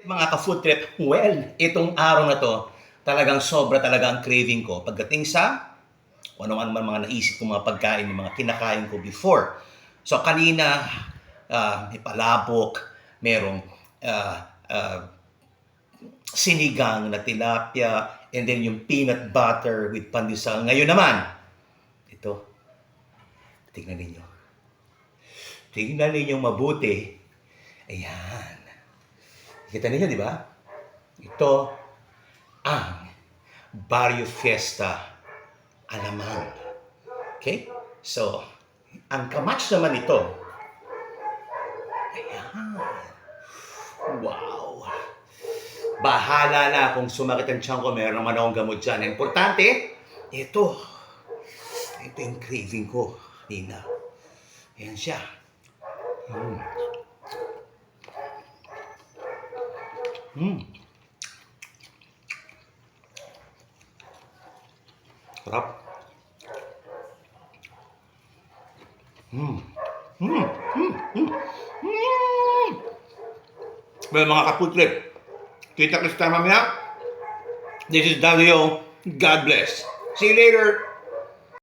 Mga ka-food trip, well, itong araw na to, talagang sobra talaga ang craving ko pagdating sa kung ano man mga naisip ko mga pagkain, yung mga kinakain ko before. So kanina, may palabok, merong ah, ah, sinigang na tilapia, and then yung peanut butter with pandesal. Ngayon naman, ito, tignan ninyo. Tignan ninyo mabuti. Ayan. Kita ninyo, di ba? Ito ang Barrio Fiesta Alamang. Okay? So, ang kamatch naman ito, ayan. Wow. Bahala na kung sumakit ang tiyan ko, meron naman akong gamot dyan. Importante, ito. Ito yung craving ko, Nina. Ayan siya. Mm. Mm. Sarap. Mm. Mm. Mm. Mm. Mm. Well, mga kaputrip, kita-kits tayo mamaya. This is Dario. God bless. See you later.